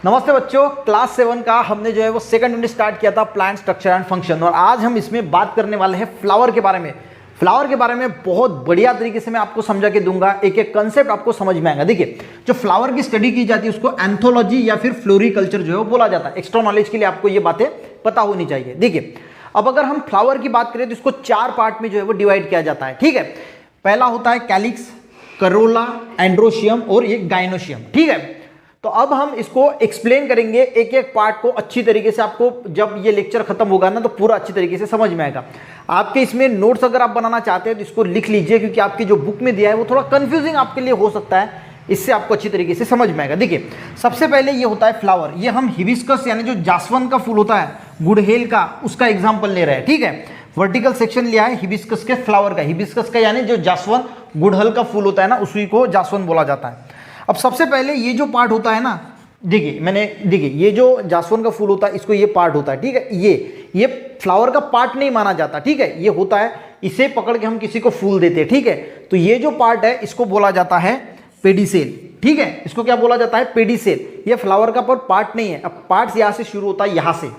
नमस्ते बच्चों, क्लास 7 का हमने जो है वो सेकंड यूनिट स्टार्ट किया था प्लांट स्ट्रक्चर एंड फंक्शन। और आज हम इसमें बात करने वाले हैं फ्लावर के बारे में। फ्लावर के बारे में बहुत बढ़िया तरीके से मैं आपको समझा के दूंगा, एक एक कंसेप्ट आपको समझ में आएगा। देखिए, जो फ्लावर की स्टडी की जाती है उसको एंथोलॉजी या फिर फ्लोरिकल्चर जो है वो बोला जाता है। एक्स्ट्रा नॉलेज के लिए आपको ये बातें पता होनी चाहिए। देखिए, अब अगर हम फ्लावर की बात करें तो इसको 4 पार्ट में जो है वो डिवाइड किया जाता है। ठीक है, पहला होता है कैलिक्स, करोला, एंड्रोशियम और ये गाइनोशियम। ठीक है, तो अब हम इसको एक्सप्लेन करेंगे एक एक पार्ट को अच्छी तरीके से। आपको जब ये लेक्चर खत्म होगा ना तो पूरा अच्छी तरीके से समझ में आएगा। आपके इसमें नोट्स अगर आप बनाना चाहते हैं तो इसको लिख लीजिए, क्योंकि आपकी जो बुक में दिया है वो थोड़ा कंफ्यूजिंग आपके लिए हो सकता है। इससे आपको अच्छी तरीके से समझ में आएगा। देखिए, सबसे पहले ये होता है फ्लावर। ये हम हिबिस्कस यानी जो जासवंत का फूल होता है, गुड़हेल का, उसका एग्जाम्पल ले रहे हैं। ठीक है, वर्टिकल सेक्शन लिया है हिबिस्कस के फ्लावर का। हिबिस्कस का यानी जो जासवंत गुड़हल का फूल होता है ना, उसी को जासवंत बोला जाता है। अब सबसे पहले ये जो पार्ट होता है ना, देखिए ये जो जासवंत का फूल होता है इसको ये पार्ट होता है। ठीक है, ये फ्लावर का पार्ट नहीं माना जाता। ठीक है, ये होता है, इसे पकड़ के हम किसी को फूल देते हैं। ठीक है, तो ये जो पार्ट है इसको बोला जाता है पेडिसेल। ठीक है, इसको क्या बोला जाता है? पेडिसेल। ये फ्लावर का पार्ट नहीं है। अब पार्ट यहां से शुरू होता है, यहां से।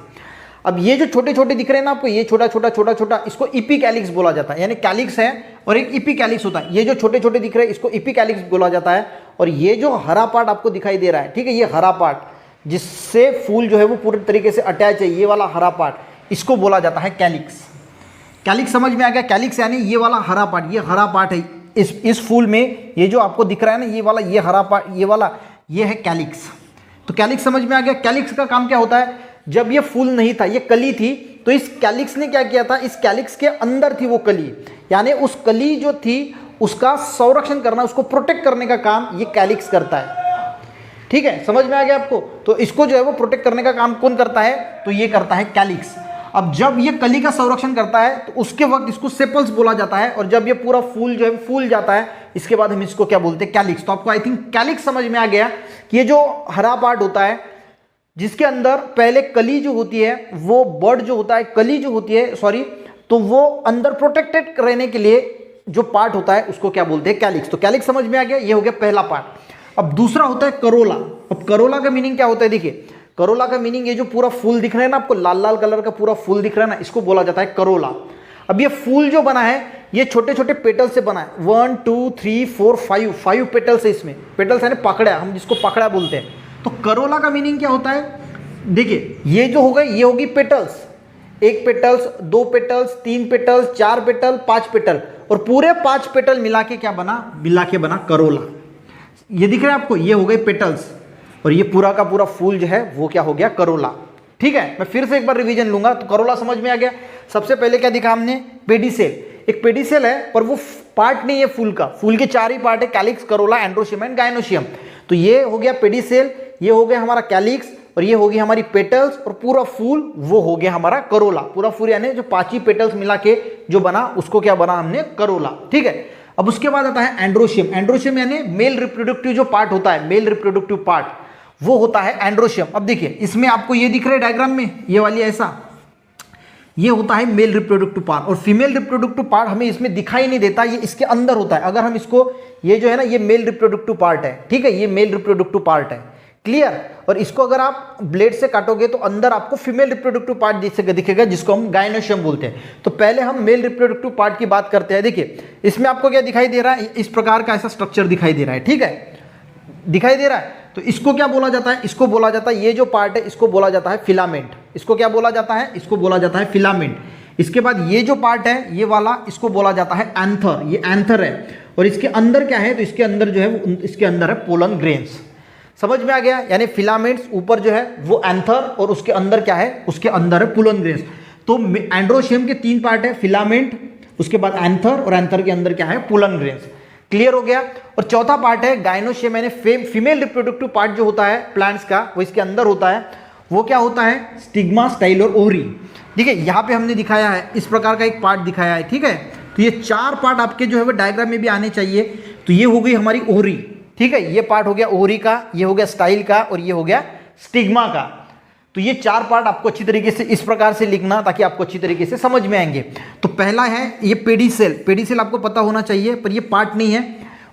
अब ये जो छोटे छोटे दिख रहे हैं ना आपको, ये छोटा छोटा इसको इपिकैलिक्स बोला जाता है। यानी कैलिक्स है और एक इपिकैलिक्स होता है। ये जो छोटे छोटे दिख रहे हैं इसको इपिकैलिक्स बोला जाता है। और ये जो हरा पार्ट आपको दिखाई दे रहा है, ठीक है, ये हरा पार्ट जिससे फूल जो है वो पूरे तरीके से अटैच है, ये वाला हरा पार्ट, इसको बोला जाता है कैलिक्स। कैलिक्स समझ में आ गया? कैलिक्स यानी ये वाला हरा पार्ट, ये हरा पार्ट है इस फूल में। ये जो आपको दिख रहा है ना, ये वाला, ये हरा पार्ट, ये वाला, ये है कैलिक्स। तो कैलिक्स समझ में आ गया? कैलिक्स का काम क्या होता है? जब ये फूल नहीं था, ये कली थी, तो इस कैलिक्स ने क्या किया था? इस कैलिक्स के अंदर थी वो कली, यानी उस कली जो थी उसका संरक्षण करना, उसको प्रोटेक्ट करने का काम ये कैलिक्स करता है। ठीक है, समझ में आ गया आपको? तो इसको जो है वो प्रोटेक्ट करने का काम कौन करता है? तो ये करता है कैलिक्स। अब जब ये कली का संरक्षण करता है तो उसके वक्त इसको सेपल्स बोला जाता है। और जब ये पूरा फूल जो है फूल जाता है, इसके बाद हम इसको क्या बोलते हैं? कैलिक्स। तो आपको आई थिंक कैलिक्स समझ में आ गया कि ये जो हरा पार्ट होता है जिसके अंदर पहले कली जो होती है, वो बर्ड जो होता है, कली जो होती है, सॉरी, तो वो अंदर प्रोटेक्टेड रहने के लिए जो पार्ट होता है उसको क्या बोलते हैं? कैलिक्स। तो कैलिक्स समझ में आ गया, ये हो गया पहला पार्ट। अब दूसरा होता है करोला। अब करोला का मीनिंग क्या होता है? देखिए, करोला का मीनिंग ये जो पूरा फूल दिख रहा है ना आपको, लाल लाल कलर का पूरा फूल दिख रहा है ना, इसको बोला जाता है करोला। अब ये फूल जो बना है ये छोटे छोटे पेटल से बना है। 1 2 3 4 5 पेटल्स है इसमें। पेटल्स यानी पकड़ा, हम जिसको पकड़ा बोलते हैं। तो करोला का मीनिंग क्या होता है? देखिए, ये जो हो गए, ये होगी petals. 1 petals, 2 petals, 3 petals, 4 petal, 5 petal, और पूरे 5 पेटल मिला के क्या बना? मिला के बना करोला। ये दिख रहा है आपको? ये हो गए पेटल्स, और ये पूरा का पूरा फूल जो है वो क्या हो गया? करोला। ठीक है, मैं फिर से एक बार रिवीजन लूंगा। तो करोला समझ में आ गया। सबसे पहले क्या दिखा हमने? पेडिसेल। एक पेडिसेल है पर वो पार्ट नहीं है फूल का। फूल के 4 ही पार्ट है, calyx, corolla, androecium and gynoecium. तो ये हो गया पेडिसेल, ये हो गया हमारा कैलिक्स, और ये होगी हमारी पेटल्स, और पूरा फूल वो हो गया हमारा करोला। पूरा फूल यानी जो 5 ही पेटल्स मिला के जो बना उसको क्या बना हमने? करोला। ठीक है, अब उसके बाद आता है एंड्रोशियम। एंड्रोशियम यानी मेल रिप्रोडक्टिव जो पार्ट होता है, मेल रिप्रोडक्टिव पार्ट, वो होता है एंड्रोशियम। अब देखिए, इसमें आपको ये दिख रहा है डायग्राम में, ये वाली ऐसा, ये होता है मेल रिप्रोडक्टिव पार्ट। और फीमेल रिप्रोडक्टिव पार्ट हमें इसमें दिखाई नहीं देता, ये इसके अंदर होता है। अगर हम इसको, ये जो है ना, ये मेल रिप्रोडक्टिव पार्ट है। ठीक है, ये मेल रिप्रोडक्टिव पार्ट है, क्लियर। और इसको अगर आप ब्लेड से काटोगे तो अंदर आपको फीमेल रिप्रोडक्टिव पार्ट दिखेगा, जिसको हम गाइनोशियम बोलते हैं। तो पहले हम मेल रिप्रोडक्टिव पार्ट की बात करते हैं। देखिए, इसमें आपको क्या दिखाई दे रहा है? इस प्रकार का ऐसा स्ट्रक्चर दिखाई दे रहा है। ठीक है, दिखाई दे रहा है। तो इसको क्या बोला जाता है? इसको बोला जाता है, ये जो पार्ट है इसको बोला जाता है फिलामेंट। इसको क्या बोला जाता है? इसको बोला जाता है फिलामेंट। इसके बाद ये जो पार्ट है, ये वाला, इसको बोला जाता है एंथर। ये एंथर है। और इसके अंदर क्या है? तो इसके अंदर जो है, इसके अंदर है पोलन ग्रेन्स। समझ में आ गया? यानी फिलामेंट्स ऊपर जो है वो एंथर, और उसके अंदर क्या है? उसके अंदर है पोलन ग्रेन्स। तो एंड्रोशियम के 3 पार्ट है, फिलामेंट, उसके बाद एंथर, और एंथर के अंदर क्या है? Pollen grains. क्लियर हो गया? और चौथा पार्ट है गाइनोशियम, यानी फीमेल रिप्रोडक्टिव पार्ट जो होता है प्लांट्स का, वो इसके अंदर होता है। वो क्या होता है? स्टिग्मा, स्टाइल और ओवरी। देखिए, यहाँ पे हमने दिखाया है, इस प्रकार का एक पार्ट दिखाया है। ठीक है, तो ये 4 पार्ट आपके जो है वो डायग्राम में भी आने चाहिए। तो ये हो गई हमारी ओवरी। ठीक है, ये पार्ट हो गया ओवरी का, ये हो गया स्टाइल का, और ये हो गया स्टिग्मा का। तो ये 4 पार्ट आपको अच्छी तरीके से इस प्रकार से लिखना, ताकि आपको अच्छी तरीके से समझ में आएंगे। तो पहला है ये पेडिसेल। पेडिसेल आपको पता होना चाहिए, पर ये पार्ट नहीं है।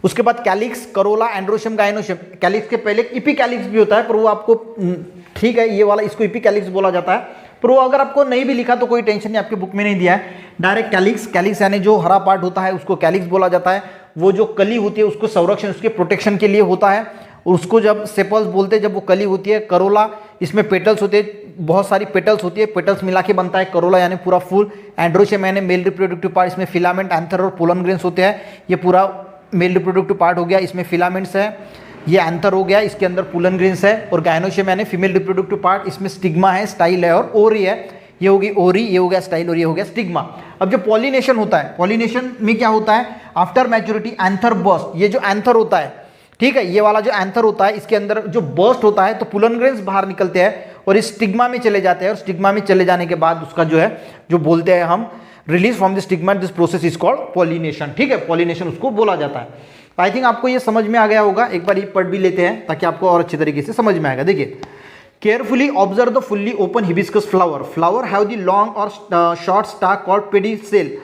उसके बाद calyx, corolla, androecium, gynoecium. Calyx के पहले इपिकैलिक्स भी होता है, पर वो आपको ठीक है, ये वाला इसको इपिकैलिक्स बोला जाता है, पर वो अगर आपको नहीं भी लिखा तो कोई टेंशन नहीं, आपके बुक में नहीं दिया है। डायरेक्ट कैलिक्स, कैलिक्स यानी जो हरा पार्ट होता है उसको कैलिक्स बोला जाता है। वो जो कली होती है उसको संरक्षण, उसके प्रोटेक्शन के लिए होता है, और उसको जब सेपल्स बोलते हैं जब वो कली होती है। करोला, इसमें पेटल्स होते हैं, बहुत सारी पेटल्स होती है, पेटल्स मिला के बनता है करोला यानी पूरा फूल। एंड्रोशियम यानी मेल रिप्रोडक्टिव पार्ट, इसमें फिलामेंट, एंथर और पोलन ग्रेन्स होते हैं। ये पूरा मेल रिप्रोडक्टिव पार्ट हो गया, इसमें फिलामेंट्स है, ये एंथर हो गया, इसके अंदर पोलन ग्रेन्स है। और गायनोशियम यानी फीमेल रिप्रोडक्टिव पार्ट, इसमें स्टिग्मा है, स्टाइल है और ओरी है। ये होगी ओरी, ये हो गया स्टाइल और ये हो गया स्टिग्मा। अब जो पॉलिनेशन होता है, पॉलिनेशन में क्या होता है, आफ्टर मैच्योरिटी एंथर बर्स्ट, ये जो एंथर होता है, ठीक है, ये वाला जो एंथर होता है इसके अंदर जो बर्स्ट होता है तो पोलन ग्रेन्स बाहर निकलते हैं और इस स्टिग्मा में चले जाते हैं, और स्टिग्मा में चले जाने के बाद उसका जो है जो बोलते हैं हम release from the stigma, this process is called pollination. ठीक है, पॉलिनेशन उसको बोला जाता है। आई थिंक आपको ये समझ में आ गया होगा, एक बार ये पढ़ भी लेते हैं ताकि आपको और अच्छे तरीके से समझ में आएगा। देखिए, carefully observe the fully open hibiscus flower. Flower have the long और short stalk called pedicel.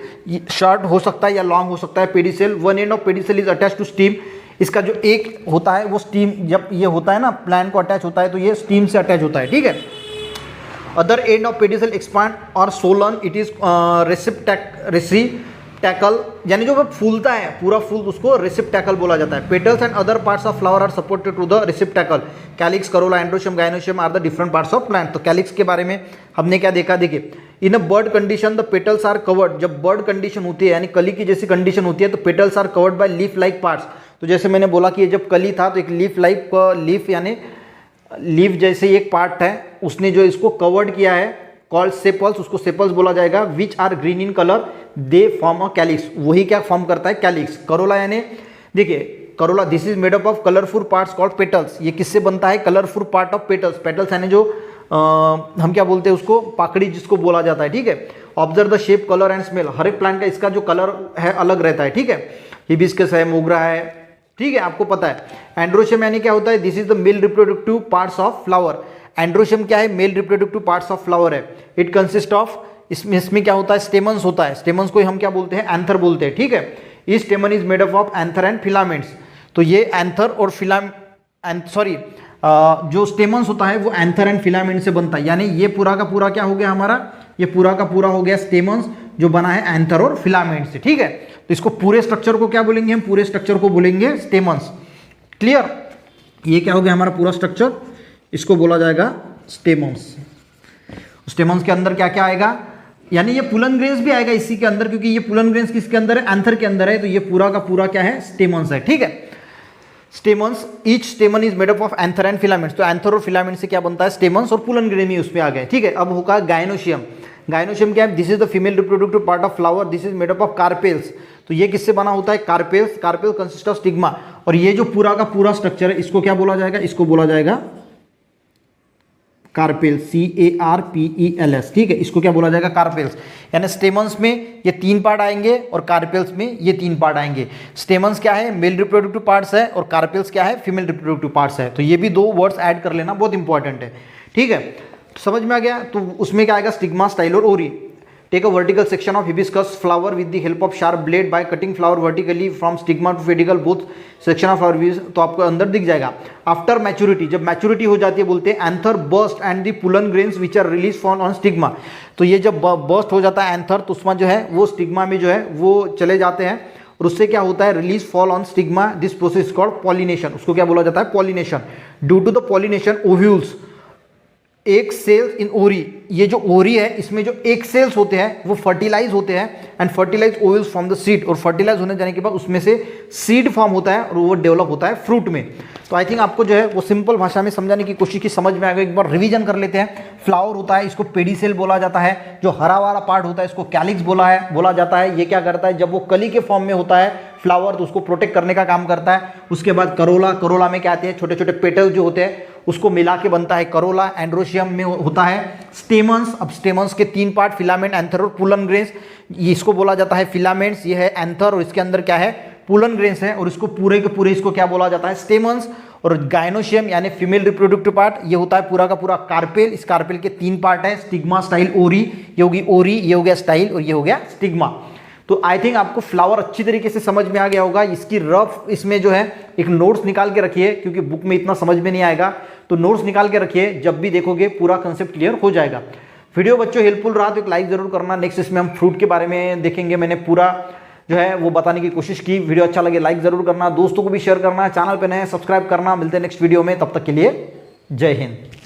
Short हो सकता है या लॉन्ग हो सकता है pedicel. One end of pedicel is attach to stem. इसका जो एक होता है वो स्टीम, जब ये होता है ना प्लांट को अटैच होता है तो ये स्टीम से अटैच होता है। ठीक है, other and of pedicel expand और सोलन, इट इज रेसिप्टैकल, यानी जो फूलता है पूरा फूल उसको रेसिप्टैकल बोला जाता है। Petals and other parts of flower are supported to the receptacle. Calyx, corolla, androecium, gynoecium are the different parts of plant. तो कैलिक्स के बारे में हमने क्या देखा, देखिए, in a bud condition the petals are covered. जब बर्ड कंडीशन होती है यानी कली की जैसी कंडीशन होती है तो petals are covered by leaf like parts. तो जैसे मैंने बोला कि ये जब कली था तो एक लीफ लाइक, लीफ यानी लीफ जैसे एक पार्ट है, उसने जो इसको कवर्ड किया है कॉल्ड सेपल्स, उसको सेपल्स बोला जाएगा। Which are green in colour, they form a calyx, वही क्या फॉर्म करता है कैलिक्स। करोला यानी देखिए, corolla this is made up of colourful parts called petals. ये किससे बनता है, colourful part of petals. Petals यानी जो हम क्या बोलते हैं उसको, पाकड़ी जिसको बोला जाता है। ठीक है, observe the shape, colour and smell. हर एक प्लांट का इसका जो कलर है अलग रहता है। ठीक है, हिबिस्कस है, मोगरा है, ठीक है, आपको पता है। एंड्रोशियम यानी क्या होता है, this is the male reproductive parts of flower. Androecium क्या है, male reproductive parts of flower है। इट कंसिस्ट ऑफ, इसमें क्या होता है, स्टेमन्स होता है। स्टेमन्स को हम क्या बोलते हैं, एंथर बोलते हैं। ठीक है, इस स्टेमन is made up of anther and filaments. तो ये एंथर और जो स्टेमन्स होता है वो एंथर एंड फिलामेंट से बनता है। यानी ये पूरा का पूरा क्या हो गया हमारा, ये पूरा का पूरा हो गया स्टेमन्स जो बना है एंथर और फिलामेंट से। ठीक है, तो इसको पूरे स्ट्रक्चर को क्या बोलेंगे हम, पूरे स्ट्रक्चर को बोलेंगे स्टेमन्स। क्लियर, ये क्या हो गया हमारा पूरा स्ट्रक्चर, इसको बोला जाएगा स्टेमन्स। स्टेमन्स के अंदर क्या क्या आएगा, यानी ये पुलन ग्रेन्स भी आएगा इसी के अंदर, क्योंकि ये पुलन ग्रेन्स किसके अंदर है, एंथर के अंदर है। तो ये पूरा का पूरा क्या है, स्टेमन्स है। ठीक है, stamens, each स्टेमन is made up of anther and filaments. तो एंथर और फिलामेंट से क्या बनता है, स्टेमन्स और पुलन ग्रेन ही उसमें आ गए। ठीक है, अब होगा गायनोशियम। गायनोशियम क्या है, this is the female reproductive part of flower, this is made up of carpels. तो ये किससे बना होता है, carpels. Carpel consist of stigma. और ये जो पूरा का पूरा स्ट्रक्चर है इसको क्या बोला जाएगा, इसको बोला जाएगा कार्पेल, CARPELS। ठीक है, इसको क्या बोला जाएगा, कार्पेल्स। यानी स्टेमन्स में ये 3 पार्ट आएंगे और कार्पेल्स में ये 3 पार्ट आएंगे। स्टेमन्स क्या है, मेल रिप्रोडक्टिव पार्ट्स है, और कार्पेल्स क्या है, फीमेल रिप्रोडक्टिव पार्ट्स है। तो ये भी 2 वर्ड्स ऐड कर लेना, बहुत इंपॉर्टेंट है। ठीक है, समझ में आ गया। तो उसमें क्या आएगा, स्टिग्मा, स्टाइल और ovary. Take a vertical section of hibiscus flower with the help of sharp blade by cutting flower vertically from stigma to pedicel, both section of flower, तो आपको अंदर दिख जाएगा। आफ्टर मैच्योरिटी, जब मैच्योरिटी हो जाती है बोलते हैं anther burst and the pollen grains which are release from on stigma. तो ये जब बर्स्ट हो जाता है एंथर, तो उसमें जो है वो स्टिग्मा में जो है वो चले जाते हैं, और उससे क्या होता है, release fall on stigma, this process called pollination. उसको क्या बोला जाता है, pollination. Due to the pollination ovules, egg cells in ovary, ये जो ओरी है इसमें जो एक सेल्स होते हैं वो फर्टिलाइज होते हैं and fertilize ovules from the seed. और फर्टिलाइज होने जाने के बाद उसमें से सीड फॉर्म होता है और वो डेवलप होता है फ्रूट में। तो आई थिंक आपको जो है वो सिंपल भाषा में समझाने की कोशिश की, समझ में आ गया। एक बार रिवीजन कर लेते हैं। फ्लावर होता है, इसको पेडिसेल बोला जाता है। जो हरा वाला पार्ट होता है इसको कैलिक्स बोला जाता है। ये क्या करता है, जब वो कली के फॉर्म में होता है फ्लावर तो उसको प्रोटेक्ट करने का काम करता है। उसके बाद करोला, करोला में क्या आते हैं, छोटे छोटे पेटल जो होते हैं उसको मिला के बनता है करोला। एंड्रोशियम में होता है स्टेमन्स। अब स्टेमन्स के 3 पार्ट, फिलामेंट, एंथर और पुलन ग्रेन्स। इसको बोला जाता है फिलामेंट्स, ये है एंथर, और इसके अंदर क्या है, पुलन ग्रेन्स है। और इसको पूरे के पूरे इसको क्या बोला जाता है, स्टेमन्स। और गायनोशियम यानी फीमेल रिप्रोडक्टिव पार्ट, ये होता है पूरा का पूरा कार्पेल। इस कार्पेल के 3 पार्ट है, स्टिग्मा, स्टाइल, ओरी। ये होगी ओरी, ये हो गया स्टाइल और ये हो गया स्टिग्मा। तो आई थिंक आपको फ्लावर अच्छी तरीके से समझ में आ गया होगा। इसकी रफ इसमें जो है एक नोट्स निकाल के रखिए, क्योंकि बुक में इतना समझ में नहीं आएगा, तो नोट्स निकाल के रखिए, जब भी देखोगे पूरा कंसेप्ट क्लियर हो जाएगा। वीडियो बच्चों हेल्पफुल रहा तो एक लाइक जरूर करना। नेक्स्ट इसमें हम फ्रूट के बारे में देखेंगे, मैंने पूरा जो है वो बताने की कोशिश की। वीडियो अच्छा लगे लाइक जरूर करना, दोस्तों को भी शेयर करना, चैनल पे नए सब्सक्राइब करना। मिलते हैं नेक्स्ट वीडियो में, तब तक के लिए जय हिंद।